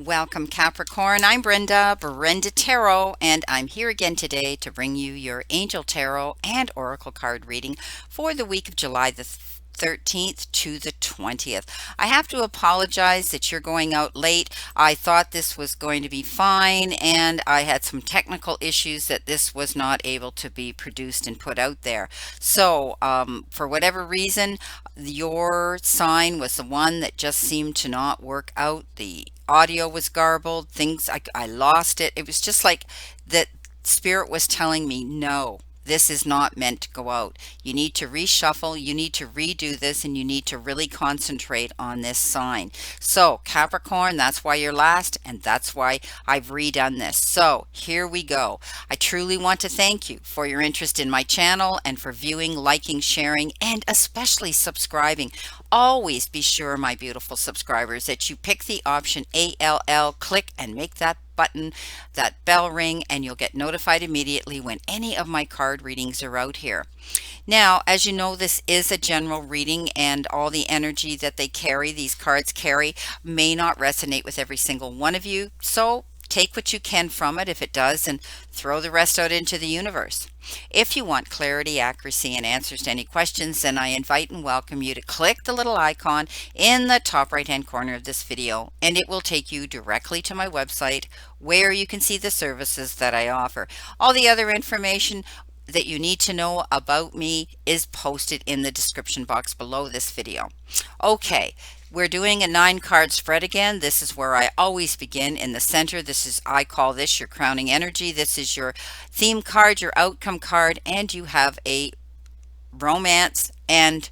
Welcome, Capricorn. I'm Brenda, Brenda Tarot, and I'm here again today to bring you your Angel Tarot and Oracle card reading for the week of July the 13th to the 20th. I have to apologize that you're going out late. I thought this was going to be fine, and I had some technical issues that this was not able to be produced and put out there. So, for whatever reason, your sign was the one that just seemed to not work out. The audio was garbled, things I lost it. It was just like that spirit was telling me, no, this is not meant to go out. You need to reshuffle, you need to redo this, and you need to really concentrate on this sign. So, Capricorn, that's why you're last, and that's why I've redone this. So, here we go. I truly want to thank you for your interest in my channel and for viewing, liking, sharing, and especially subscribing. Always be sure, my beautiful subscribers, that you pick the option ALL, click and make that button, that bell ring, and you'll get notified immediately when any of my card readings are out here. Now, as you know, this is a general reading, and all the energy that they carry, these cards carry, may not resonate with every single one of you. So take what you can from it if it does, and throw the rest out into the universe. If you want clarity, accuracy, and answers to any questions, then I invite and welcome you to click the little icon in the top right hand corner of this video, and it will take you directly to my website where you can see the services that I offer. All the other information that you need to know about me is posted in the description box below this video. Okay, we're doing a 9-card spread again. This is where I always begin in the center. I call this your crowning energy. This is your theme card, your outcome card, and you have a romance and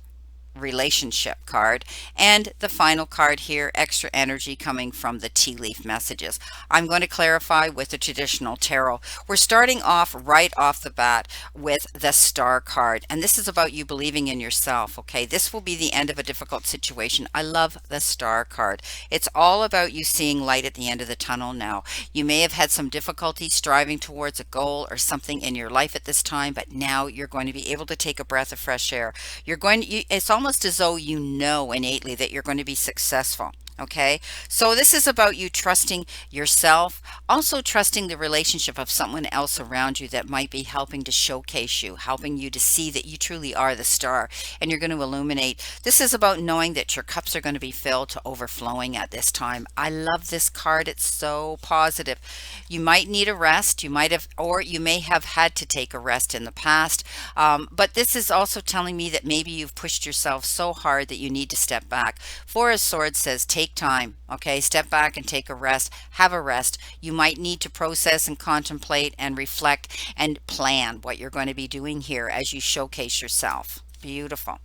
relationship card, and the final card here, extra energy, coming from the tea leaf messages. I'm going to clarify with the traditional tarot. We're starting off right off the bat with the star card, and this is about you believing in yourself. Okay, this will be the end of a difficult situation. I love the star card. It's all about you seeing light at the end of the tunnel now. You may have had some difficulty striving towards a goal or something in your life at this time, but now you're going to be able to take a breath of fresh air. It's almost as though you know innately that you're going to be successful. Okay, so this is about you trusting yourself, also trusting the relationship of someone else around you that might be helping to showcase you, helping you to see that you truly are the star and you're going to illuminate. This is about knowing that your cups are going to be filled to overflowing at this time. I love this card. It's so positive. You might need a rest, or you may have had to take a rest in the past, but this is also telling me that maybe you've pushed yourself so hard that you need to step back. Four of Swords says take time. Okay, step back and take a rest. Have a rest. You might need to process and contemplate and reflect and plan what you're going to be doing here as you showcase yourself. Beautiful.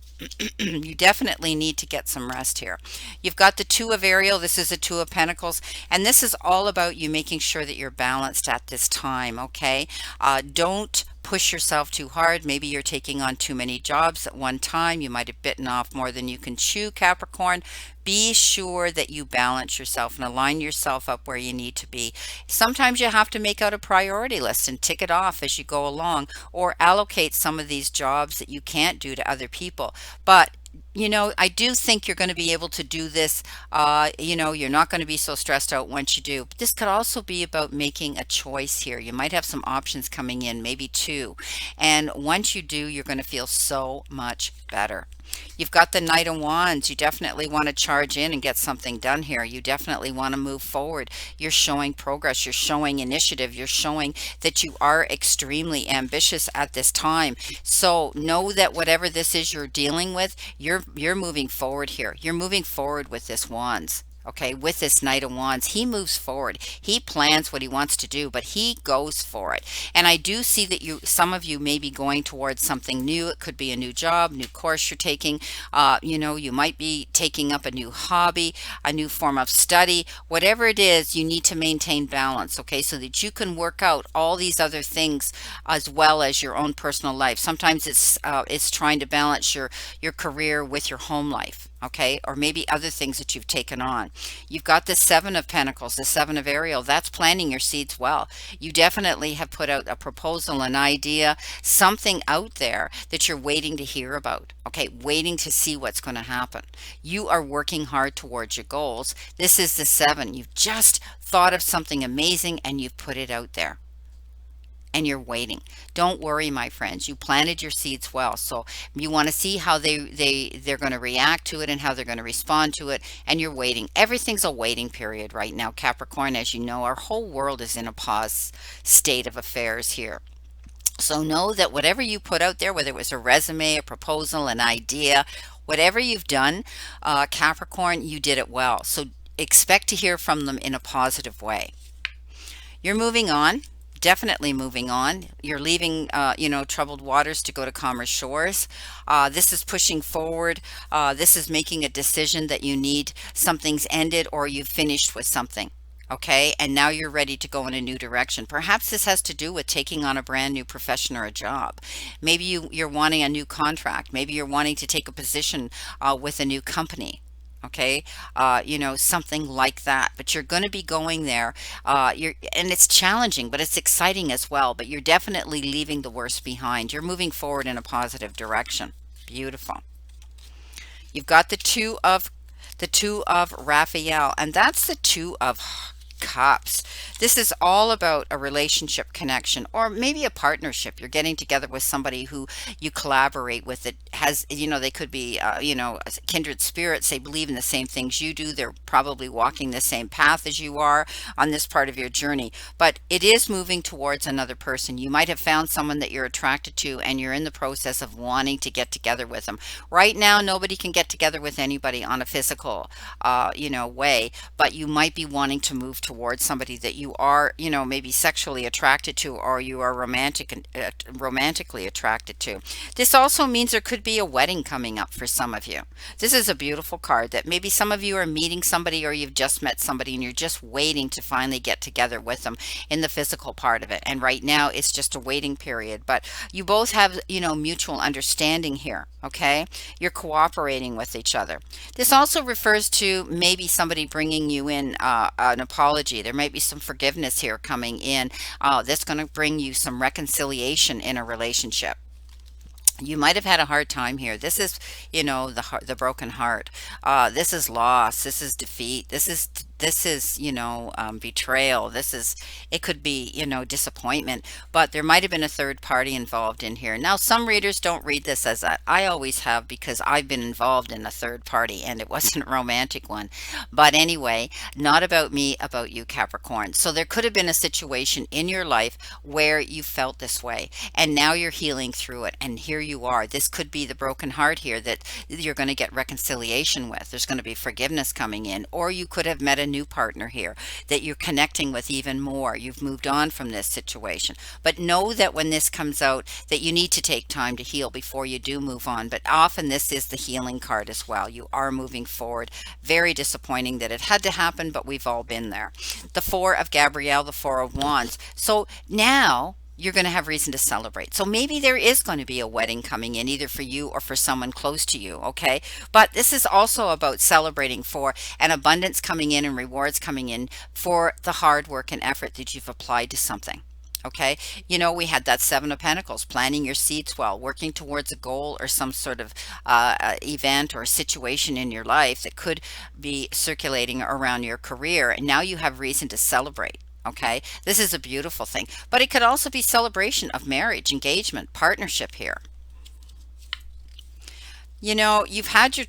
You definitely need to get some rest here. You've got the Two of Ariel. This is a Two of Pentacles, and this is all about you making sure that you're balanced at this time. Okay, don't push yourself too hard. Maybe you're taking on too many jobs at one time. You might have bitten off more than you can chew, Capricorn. Be sure that you balance yourself and align yourself up where you need to be. Sometimes you have to make out a priority list and tick it off as you go along, or allocate some of these jobs that you can't do to other people. But you know, I do think you're going to be able to do this. You're not going to be so stressed out once you do. But this could also be about making a choice here. You might have some options coming in, maybe two. And once you do, you're going to feel so much better. You've got the Knight of Wands. You definitely want to charge in and get something done here. You definitely want to move forward. You're showing progress. You're showing initiative. You're showing that you are extremely ambitious at this time. So know that whatever this is you're dealing with, you're moving forward here. You're moving forward with this Wands. Okay, with this Knight of Wands, he moves forward. He plans what he wants to do, but he goes for it. And I do see that some of you may be going towards something new. It could be a new job, new course you're taking. You might be taking up a new hobby, a new form of study. Whatever it is, you need to maintain balance, okay, so that you can work out all these other things as well as your own personal life. Sometimes it's trying to balance your career with your home life. Okay, or maybe other things that you've taken on. You've got the Seven of Pentacles, the Seven of Ariel. That's planting your seeds well. You definitely have put out a proposal, an idea, something out there that you're waiting to hear about. Okay, waiting to see what's going to happen. You are working hard towards your goals. This is the Seven. You've just thought of something amazing and you've put it out there and you're waiting. Don't worry, my friends. You planted your seeds well. So you want to see how they're going to react to it and how they're going to respond to it, and you're waiting. Everything's a waiting period right now, Capricorn. As you know, our whole world is in a pause state of affairs here. So know that whatever you put out there, whether it was a resume, a proposal, an idea, whatever you've done, Capricorn, you did it well. So expect to hear from them in a positive way. You're moving on, definitely moving on. You're leaving, troubled waters to go to calmer shores. This is pushing forward. This is making a decision that you need. Something's ended or you've finished with something. Okay, and now you're ready to go in a new direction. Perhaps this has to do with taking on a brand new profession or a job. Maybe you're wanting a new contract. Maybe you're wanting to take a position with a new company. Okay, something like that. But you're going to be going there. And it's challenging, but it's exciting as well. But you're definitely leaving the worst behind. You're moving forward in a positive direction. Beautiful. You've got the two of Raphael, and that's the two of cups. This is all about a relationship connection or maybe a partnership. You're getting together with somebody who you collaborate with that has, they could be, kindred spirits. They believe in the same things you do. They're probably walking the same path as you are on this part of your journey, but it is moving towards another person. You might have found someone that you're attracted to and you're in the process of wanting to get together with them. Right now, nobody can get together with anybody on a physical, way, but you might be wanting to move towards somebody that you are, maybe sexually attracted to, or you are romantically attracted to. This also means there could be a wedding coming up for some of you. This is a beautiful card that maybe some of you are meeting somebody or you've just met somebody and you're just waiting to finally get together with them in the physical part of it. And right now it's just a waiting period, but you both have, mutual understanding here. Okay, you're cooperating with each other. This also refers to maybe somebody bringing you in an apology. There might be some forgiveness here coming in that's going to bring you some reconciliation in a relationship. You might have had a hard time here. This is, the broken heart. This is loss. This is defeat. This is betrayal. It could be, disappointment, but there might have been a third party involved in here. Now, some readers don't read this as that. I always have, because I've been involved in a third party and it wasn't a romantic one. But anyway, not about me, about you, Capricorn. So there could have been a situation in your life where you felt this way and now you're healing through it. And here you are. This could be the broken heart here that you're going to get reconciliation with. There's going to be forgiveness coming in, or you could have met a new partner here that you're connecting with even more. You've moved on from this situation. But know that when this comes out, that you need to take time to heal before you do move on. But often this is the healing card as well. You are moving forward. Very disappointing that it had to happen, but we've all been there. The Four of Gabrielle, the Four of Wands. So now you're going to have reason to celebrate. So maybe there is going to be a wedding coming in, either for you or for someone close to you, okay? But this is also about celebrating for an abundance coming in and rewards coming in for the hard work and effort that you've applied to something. Okay, we had that Seven of Pentacles, planting your seeds well, working towards a goal or some sort of event or situation in your life that could be circulating around your career. And now you have reason to celebrate. Okay, this is a beautiful thing, but it could also be celebration of marriage, engagement, partnership here. You've had your,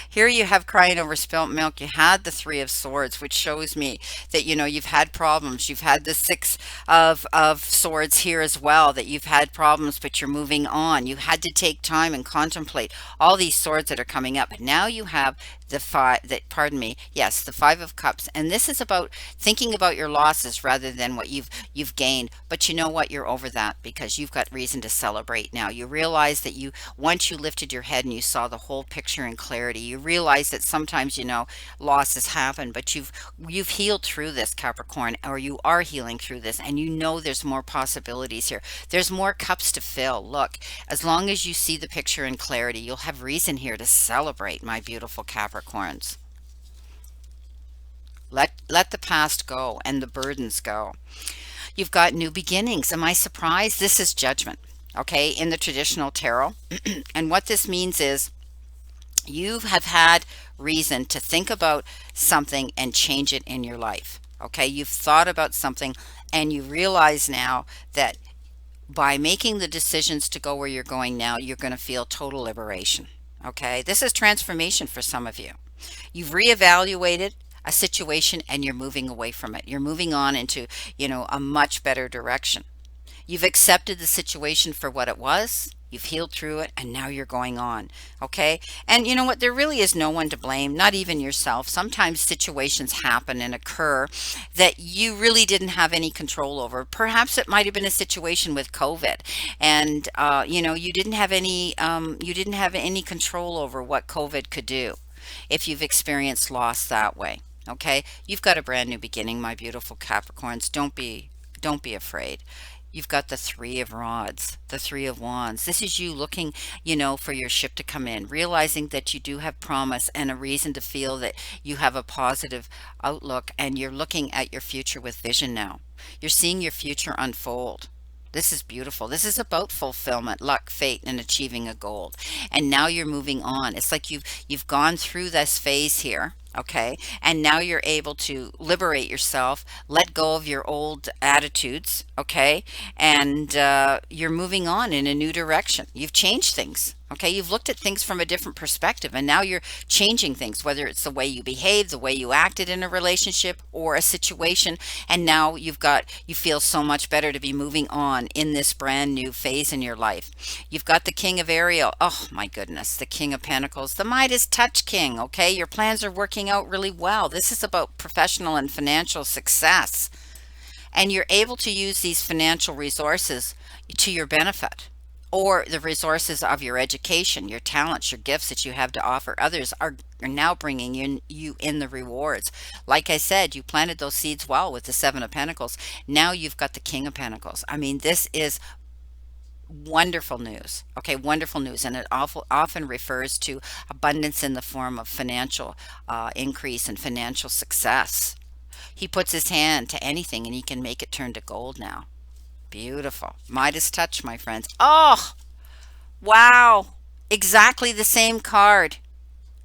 here you have crying over spilt milk. You had the Three of Swords, which shows me that, you've had problems. You've had the Six of Swords here as well, that you've had problems, but you're moving on. You had to take time and contemplate all these swords that are coming up. But now you have the Five of Cups. And this is about thinking about your losses rather than what you've gained. But you know what? You're over that because you've got reason to celebrate now. You realize that once you lifted your head, ahead and you saw the whole picture in clarity. You realize that sometimes, losses happen, but you've healed through this, Capricorn, or you are healing through this, and you know there's more possibilities here. There's more cups to fill. Look, as long as you see the picture in clarity, you'll have reason here to celebrate, my beautiful Capricorns. Let the past go and the burdens go. You've got new beginnings. Am I surprised? This is judgment, okay, in the traditional tarot. And what this means is you have had reason to think about something and change it in your life. Okay, you've thought about something and you realize now that by making the decisions to go where you're going now, you're going to feel total liberation. Okay, this is transformation for some of you. You've reevaluated a situation and you're moving away from it. You're moving on into, a much better direction. You've accepted the situation for what it was. You've healed through it and now you're going on. Okay. And you know what? There really is no one to blame, not even yourself. Sometimes situations happen and occur that you really didn't have any control over. Perhaps it might have been a situation with COVID and, you didn't have any control over what COVID could do if you've experienced loss that way. Okay. You've got a brand new beginning, my beautiful Capricorns. Don't be afraid. You've got the Three of Rods, the Three of Wands. This is you looking, for your ship to come in, realizing that you do have promise and a reason to feel that you have a positive outlook, and you're looking at your future with vision now. You're seeing your future unfold. This is beautiful. This is about fulfillment, luck, fate, and achieving a goal. And now you're moving on. It's like you've gone through this phase here, okay? And now you're able to liberate yourself, let go of your old attitudes, okay? And you're moving on in a new direction. You've changed things, okay? You've looked at things from a different perspective, and now you're changing things, whether it's the way you behave, the way you acted in a relationship or a situation, and now you feel so much better to be moving on in this brand new phase in your life. You've got the King of Ariel. Oh my goodness, the King of Pentacles, the Midas touch king, okay? Your plans are working out really well. This is about professional and financial success. And you're able to use these financial resources to your benefit, or the resources of your education, your talents, your gifts that you have to offer others are now bringing you in the rewards. Like I said, you planted those seeds well with the Seven of Pentacles. Now you've got the King of Pentacles. I mean, this is wonderful news. Okay, wonderful news. And it often refers to abundance in the form of financial increase and financial success. He puts his hand to anything and he can make it turn to gold now. Beautiful. Midas touch, my friends. Oh, wow. Exactly the same card.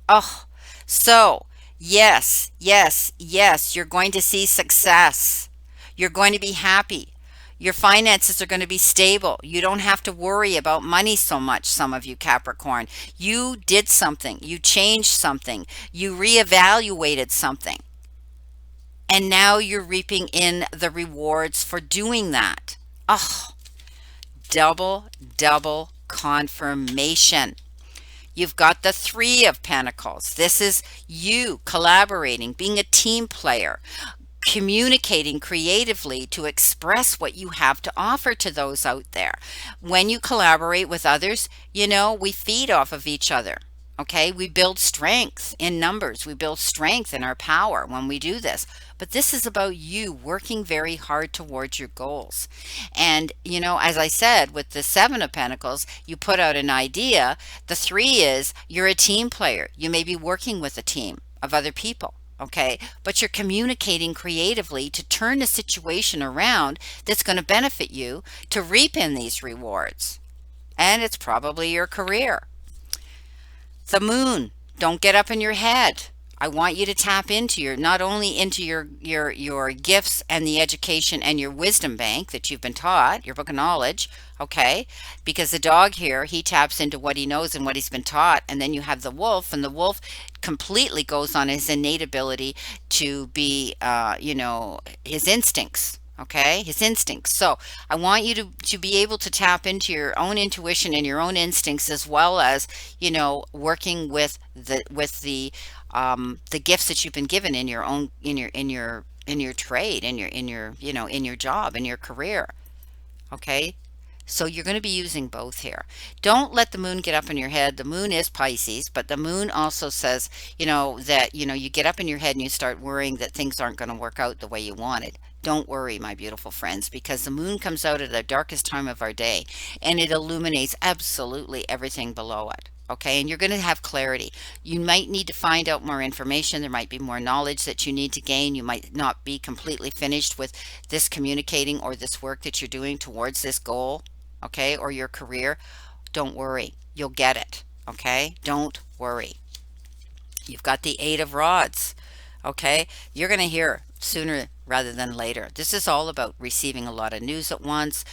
Oh, so yes, yes, yes, you're going to see success. You're going to be happy. Your finances are going to be stable. You don't have to worry about money so much, some of you Capricorn. You did something. You changed something. You reevaluated something. And now you're reaping in the rewards for doing that. Oh, double confirmation. You've got the Three of Pentacles. This is you collaborating, being a team player, communicating creatively to express what you have to offer to those out there. When you collaborate with others, we feed off of each other. Okay, we build strength in numbers. We build strength in our power when we do this. But this is about you working very hard towards your goals. And, as I said, with the Seven of Pentacles, you put out an idea. The Three is you're a team player. You may be working with a team of other people. Okay, but you're communicating creatively to turn the situation around that's going to benefit you to reap in these rewards. And it's probably your career. The Moon, don't get up in your head. I want you to tap into not only into your gifts and the education and your wisdom bank that you've been taught, your book of knowledge, okay? Because the dog here, he taps into what he knows and what he's been taught. And then you have the wolf, and the wolf completely goes on his innate ability to be, his instincts. Okay, his instincts. So I want you to be able to tap into your own intuition and your own instincts, as well as working with the gifts that you've been given in your own in your trade, in your job, in your career. Okay, So you're going to be using both here. Don't let the moon get up in your head. The moon is Pisces, but the moon also says, that, you get up in your head and you start worrying that things aren't going to work out the way you wanted. Don't worry, my beautiful friends, because the moon comes out at the darkest time of our day and it illuminates absolutely everything below it. Okay, and you're going to have clarity. You might need to find out more information. There might be more knowledge that you need to gain. You might not be completely finished with this communicating or this work that you're doing towards this goal, okay, or your career. Don't worry, you'll get it. Okay, don't worry. You've got the Eight of Rods. Okay, you're going to hear sooner rather than later. This is all about receiving a lot of news at once,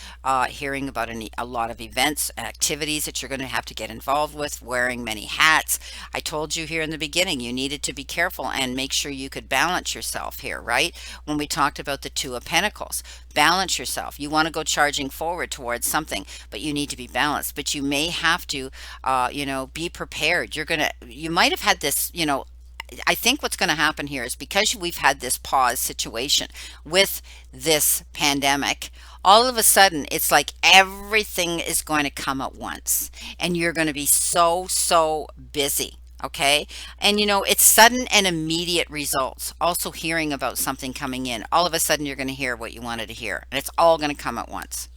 hearing about a lot of events, activities that you're going to have to get involved with, wearing many hats. I told you here in the beginning you needed to be careful and make sure you could balance yourself here, right? When we talked about the Two of Pentacles, balance yourself. You want to go charging forward towards something, but you need to be balanced. But you may have to, be prepared. You might have had this, I think what's going to happen here is because we've had this pause situation with this pandemic, all of a sudden it's like everything is going to come at once and you're going to be so busy. Okay. And it's sudden and immediate results. Also hearing about something coming in. All of a sudden you're going to hear what you wanted to hear and it's all going to come at once.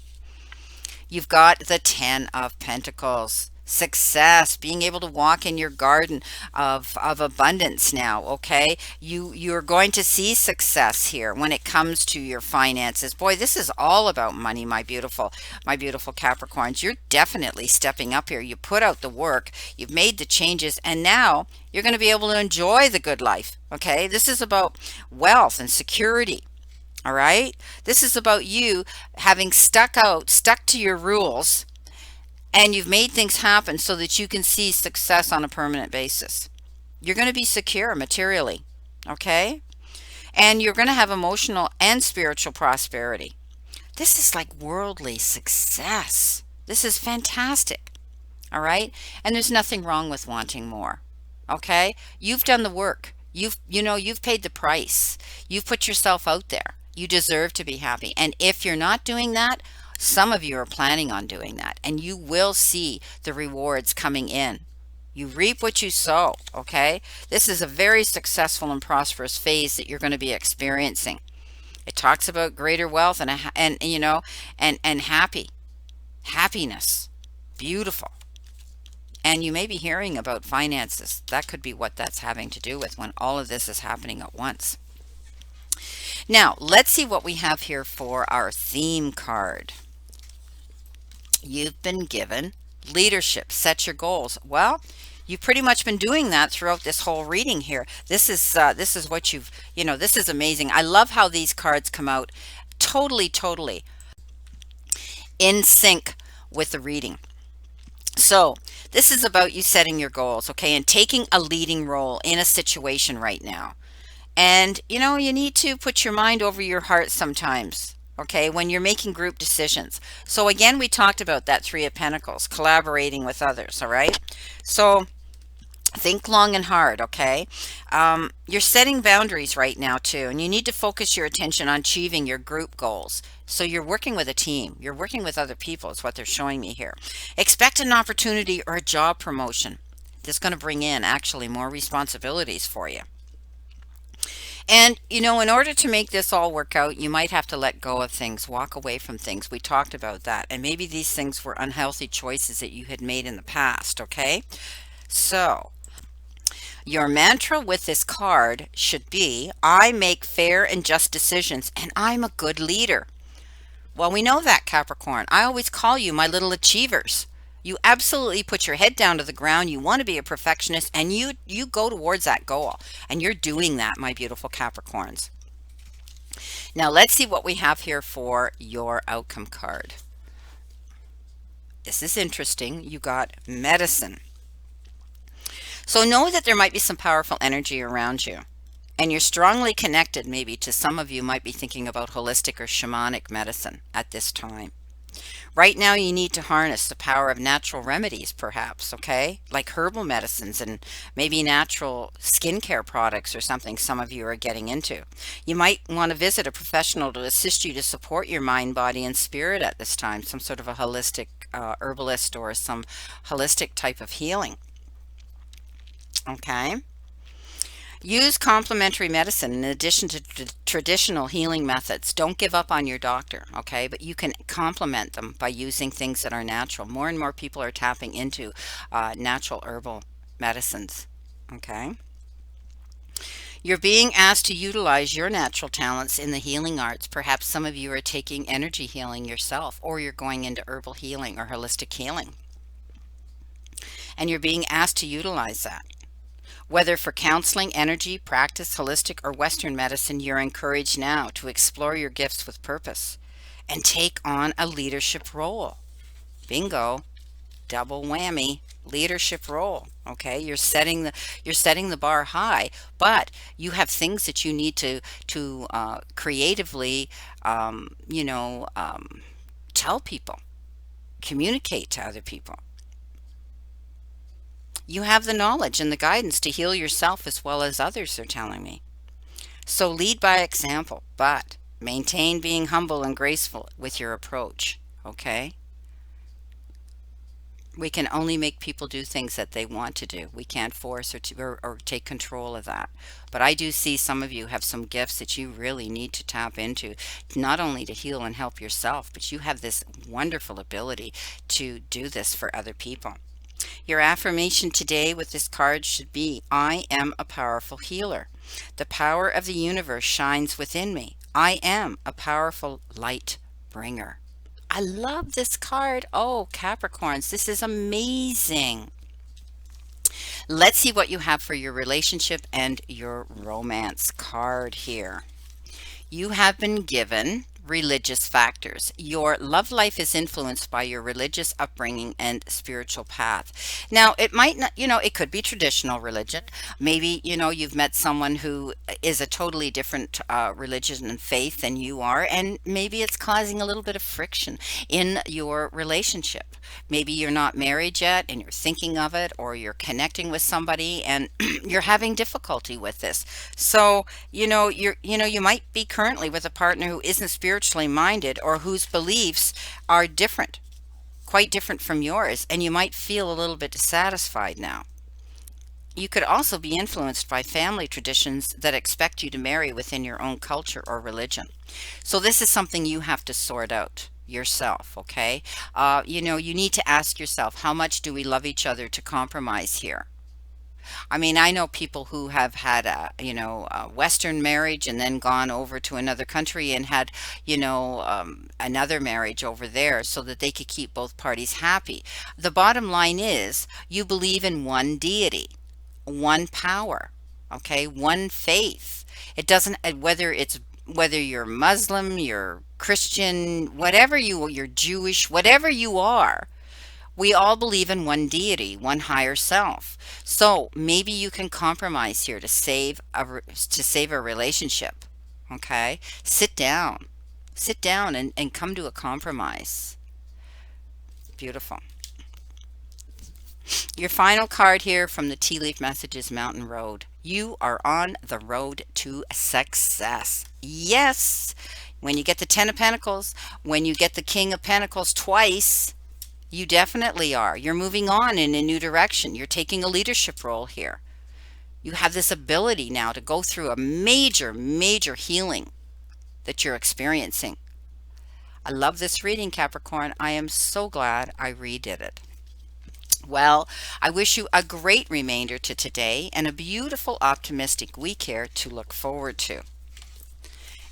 You've got the Ten of Pentacles. Success, being able to walk in your garden of abundance now, okay? You're going to see success here when it comes to your finances. Boy, this is all about money, my beautiful Capricorns. You're definitely stepping up here. You put out the work, you've made the changes, and now you're going to be able to enjoy the good life, okay? This is about wealth and security. All right. This is about you having stuck to your rules, and you've made things happen so that you can see success on a permanent basis. You're going to be secure materially. Okay. And you're going to have emotional and spiritual prosperity. This is like worldly success. This is fantastic. All right. And there's nothing wrong with wanting more. Okay. You've done the work. You've paid the price. You've put yourself out there. You deserve to be happy. And if you're not doing that, some of you are planning on doing that, and you will see the rewards coming in. You reap what you sow, okay? This is a very successful and prosperous phase that you're going to be experiencing. It talks about greater wealth and happiness. Beautiful. And you may be hearing about finances. That could be what that's having to do with when all of this is happening at once. Now, let's see what we have here for our theme card. You've been given leadership. Set your goals. Well, you've pretty much been doing that throughout this whole reading here. This is what this is amazing. I love how these cards come out totally in sync with the reading. So this is about you setting your goals, okay, and taking a leading role in a situation right now. And, you need to put your mind over your heart sometimes, okay, when you're making group decisions. So again, we talked about that Three of Pentacles, collaborating with others, all right? So think long and hard, okay? You're setting boundaries right now, too, and you need to focus your attention on achieving your group goals. So you're working with a team. You're working with other people is what they're showing me here. Expect an opportunity or a job promotion. This is going to bring in actually more responsibilities for you. And, in order to make this all work out, you might have to let go of things, walk away from things. We talked about that. And maybe these things were unhealthy choices that you had made in the past, okay? So, your mantra with this card should be, I make fair and just decisions, and I'm a good leader. Well, we know that, Capricorn. I always call you my little achievers. You absolutely put your head down to the ground. You want to be a perfectionist, and you go towards that goal. And you're doing that, my beautiful Capricorns. Now, let's see what we have here for your outcome card. This is interesting. You got medicine. So know that there might be some powerful energy around you. And you're strongly connected, maybe, to some of you might be thinking about holistic or shamanic medicine at this time. Right now, you need to harness the power of natural remedies, perhaps, okay? Like herbal medicines and maybe natural skincare products or something some of you are getting into. You might want to visit a professional to assist you to support your mind, body, and spirit at this time, some sort of a holistic herbalist or some holistic type of healing, okay? Use complementary medicine in addition to traditional healing methods. Don't give up on your doctor, okay? But you can complement them by using things that are natural. More and more people are tapping into natural herbal medicines, okay? You're being asked to utilize your natural talents in the healing arts. Perhaps some of you are taking energy healing yourself, or you're going into herbal healing or holistic healing, and you're being asked to utilize that. Whether for counseling, energy, practice, holistic, or Western medicine, you're encouraged now to explore your gifts with purpose and take on a leadership role. Bingo, double whammy, leadership role. Okay, you're setting the bar high, but you have things that you need to creatively, you know, tell people, communicate to other people. You have the knowledge and the guidance to heal yourself as well as others, they're telling me. So lead by example, but maintain being humble and graceful with your approach. Okay? We can only make people do things that they want to do. We can't force or take control of that. But I do see some of you have some gifts that you really need to tap into, not only to heal and help yourself, but you have this wonderful ability to do this for other people. Your affirmation today with this card should be, I am a powerful healer. The power of the universe shines within me. I am a powerful light bringer. I love this card. Oh, Capricorns, this is amazing. Let's see what you have for your relationship and your romance card here. You have been given religious factors. Your love life is influenced by your religious upbringing and spiritual path. Now, it might not, it could be traditional religion. Maybe, you've met someone who is a totally different religion and faith than you are, and maybe it's causing a little bit of friction in your relationship. Maybe you're not married yet and you're thinking of it, or you're connecting with somebody and you're having difficulty with this. So, you might be currently with a partner who isn't spiritually minded or whose beliefs are different, quite different from yours, and you might feel a little bit dissatisfied now. You could also be influenced by family traditions that expect you to marry within your own culture or religion. So this is something you have to sort out yourself, okay? You need to ask yourself, how much do we love each other to compromise here? I mean, I know people who have had a Western marriage and then gone over to another country and had, another marriage over there so that they could keep both parties happy. The bottom line is you believe in one deity, one power, okay, one faith. It doesn't, whether you're Muslim, you're Christian, you're Jewish, whatever you are, we all believe in one deity, one higher self. So maybe you can compromise here to save a relationship. Okay? Sit down. Sit down and come to a compromise. Beautiful. Your final card here from the tea leaf message is Mountain Road. You are on the road to success. Yes. When you get the Ten of Pentacles, when you get the King of Pentacles twice, you definitely are. You're moving on in a new direction. You're taking a leadership role here. You have this ability now to go through a major, major healing that you're experiencing. I love this reading, Capricorn. I am so glad I redid it. Well, I wish you a great remainder to today and a beautiful, optimistic week here to look forward to.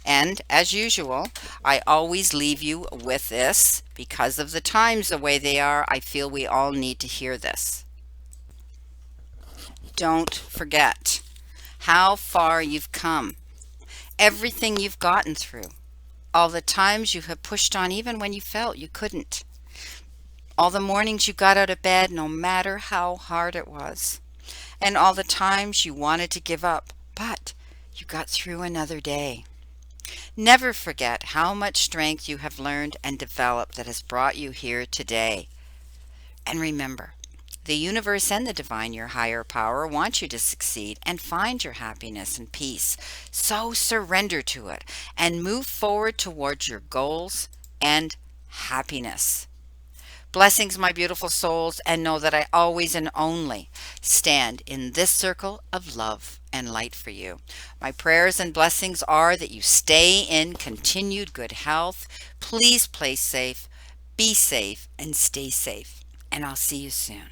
And as usual, I always leave you with this. Because of the times the way they are, I feel we all need to hear this. Don't forget how far you've come, everything you've gotten through, all the times you have pushed on even when you felt you couldn't, all the mornings you got out of bed no matter how hard it was, and all the times you wanted to give up, but you got through another day. Never forget how much strength you have learned and developed that has brought you here today. And remember, the universe and the divine, your higher power, want you to succeed and find your happiness and peace. So surrender to it and move forward towards your goals and happiness. Blessings, my beautiful souls, and know that I always and only stand in this circle of love and light for you. My prayers and blessings are that you stay in continued good health. Please play safe, be safe, and stay safe. And I'll see you soon.